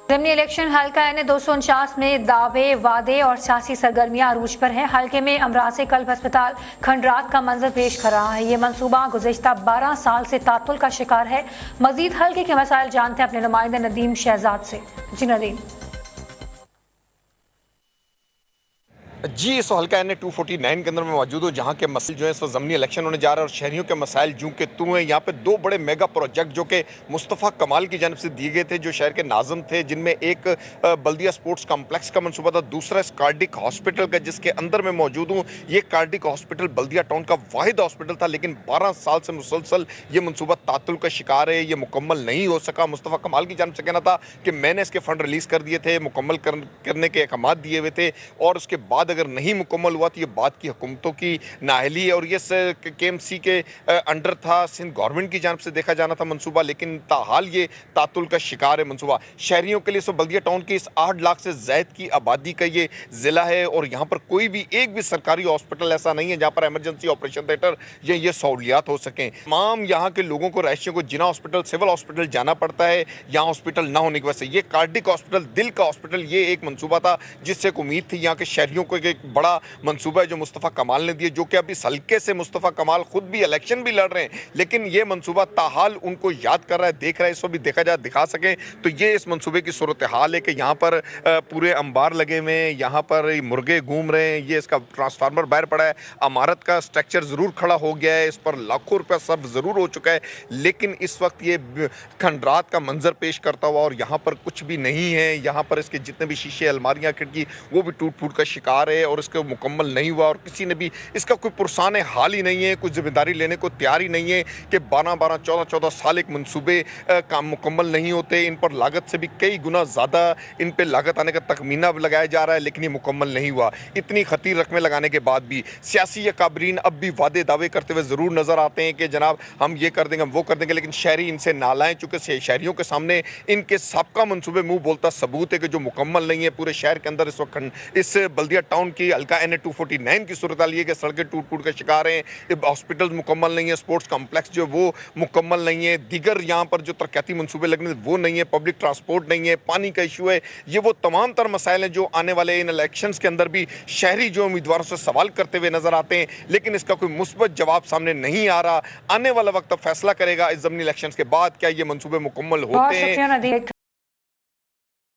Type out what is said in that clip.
ضمنی الیکشن حلقہ N249 میں دعوے وعدے اور سیاسی سرگرمیاں عروج پر ہیں۔ حلقے میں امراض قلب ہسپتال کھنڈرات کا منظر پیش کر رہا ہے۔ یہ منصوبہ گزشتہ 12 سال سے تعطل کا شکار ہے۔ مزید حلقے کے مسائل جانتے ہیں اپنے نمائندے ندیم شہزاد سے۔ جی ندیم۔ جی اس حلقہ N249 کے اندر میں موجود ہوں، جہاں کے مسئلے جو ہیں اس وقت ضمنی الیکشن ہونے جا رہا ہے اور شہریوں کے مسائل جوں کے تو ہیں۔ یہاں پہ دو بڑے میگا پروجیکٹ جو کہ مصطفیٰ کمال کی جانب سے دیے گئے تھے، جو شہر کے ناظم تھے، جن میں ایک بلدیہ سپورٹس کمپلیکس کا منصوبہ تھا، دوسرا اس کارڈک ہاسپٹل کا، جس کے اندر میں موجود ہوں۔ یہ کارڈک ہاسپٹل بلدیہ ٹاؤن کا واحد ہاسپٹل تھا، لیکن 12 سال سے مسلسل یہ منصوبہ تعطل کا شکار ہے، یہ مکمل نہیں ہو سکا۔ مصطفیٰ کمال کی جانب سے کہنا تھا کہ میں نے اس کے فنڈ ریلیز کر دیے تھے، مکمل کرنے کے احکامات دیے ہوئے تھے، اور اس کے بعد اگر نہیں مکمل ہوا تو یہ بات کی حکومتوں کی نااہلی ہے، اور یہ KMC کے انڈر تھا، سندھ گورنمنٹ کی جانب سے دیکھا جانا تھا منصوبہ، لیکن تاحال یہ تعطل کا شکار ہے منصوبہ۔ شہریوں کے لیے بلدیہ ٹاؤن کی اس 8 لاکھ سے زائد کی آبادی کا یہ ضلع ہے، اور یہاں پر کوئی بھی ایک بھی سرکاری ہاسپٹل ایسا نہیں ہے جہاں پر ایمرجنسی آپریشن تھیٹر یا یہ سہولیات ہو سکیں۔ تمام یہاں کے لوگوں کو، رہائشیوں کو جنا ہاسپٹل، سول ہاسپٹل جانا پڑتا ہے، یہاں ہاسپٹل نہ ہونے کی وجہ سے۔ یہ کارڈک ہاسپٹل، دل کا ہاسپٹل، یہ ایک منصوبہ تھا جس سے ایک امید تھی یہاں کے شہریوں کو، ایک بڑا منصوبہ ہے جو مصطفیٰ کمال نے دیے، جو کہ اب اس حلقے سے مصطفیٰ کمال خود بھی الیکشن بھی لڑ رہے ہیں، لیکن یہ منصوبہ تاحال ان کو یاد کر رہا ہے، دیکھ رہا ہے، اس کو بھی دیکھا جائے، دکھا سکیں تو یہ اس منصوبے کی صورتحال ہے کہ یہاں پر پورے انبار لگے ہوئے ہیں، یہاں پر مرغے گھوم رہے ہیں، یہ اس کا ٹرانسفارمر باہر پڑا ہے، عمارت کا سٹرکچر ضرور کھڑا ہو گیا ہے، اس پر لاکھوں روپے صرف ضرور ہو چکا ہے، لیکن اس وقت یہ کھنڈرات کا منظر پیش کرتا ہوا، اور یہاں پر کچھ بھی نہیں ہے۔ یہاں پر اس کے جتنے بھی شیشے، الماریاں، کھڑکی، وہ بھی ٹوٹ پھوٹ کا شکار ہے، اور اس کو مکمل نہیں ہوا، اور کسی نے بھی اس کا کوئی پرسان حال ہی نہیں ہے، کوئی ذمہ داری لینے کو تیار ہی نہیں ہے کہ 12 14 سال ایک منصوبے کام مکمل نہیں ہوتے، ان پر لاگت سے بھی کئی گنا زیادہ ان پہ لاگت آنے کا تخمینہ لگایا جا رہا ہے، لیکن یہ مکمل نہیں ہوا۔ اتنی خطیر رقمیں لگانے کے بعد بھی سیاسی اکابرین اب بھی وعدے دعوے کرتے ہوئے ضرور نظر آتے ہیں کہ جناب ہم یہ کر دیں گے، ہم وہ کر دیں گے، لیکن شہری ان سے نالائیں، چونکہ شہریوں کے سامنے ان کے سابقہ منصوبے منہ بولتا ثبوت ہے کہ جو مکمل نہیں ہے۔ پورے شہر کے اندر اس وقت اس بلدیہ ٹاؤن کی حلقہ N249 کی صورتحال یہ کہ سڑکیں ٹوٹ پھوٹ کا شکار ہیں، ہاسپٹل مکمل نہیں ہے، سپورٹس کمپلیکس جو وہ مکمل نہیں ہے، دیگر یہاں پر جو ترقیاتی منصوبے لگنے وہ نہیں ہے، پبلک ٹرانسپورٹ نہیں ہے، پانی کا ایشو ہے۔ یہ وہ تمام تر مسائل ہیں جو آنے والے ان الیکشنز کے اندر بھی شہری جو امیدواروں سے سوال کرتے ہوئے نظر آتے ہیں، لیکن اس کا کوئی مثبت جواب سامنے نہیں آ رہا۔ آنے والا وقت اب فیصلہ کرے گا اس ضمنی الیکشنز کے بعد کیا یہ منصوبے مکمل ہوتے ہیں۔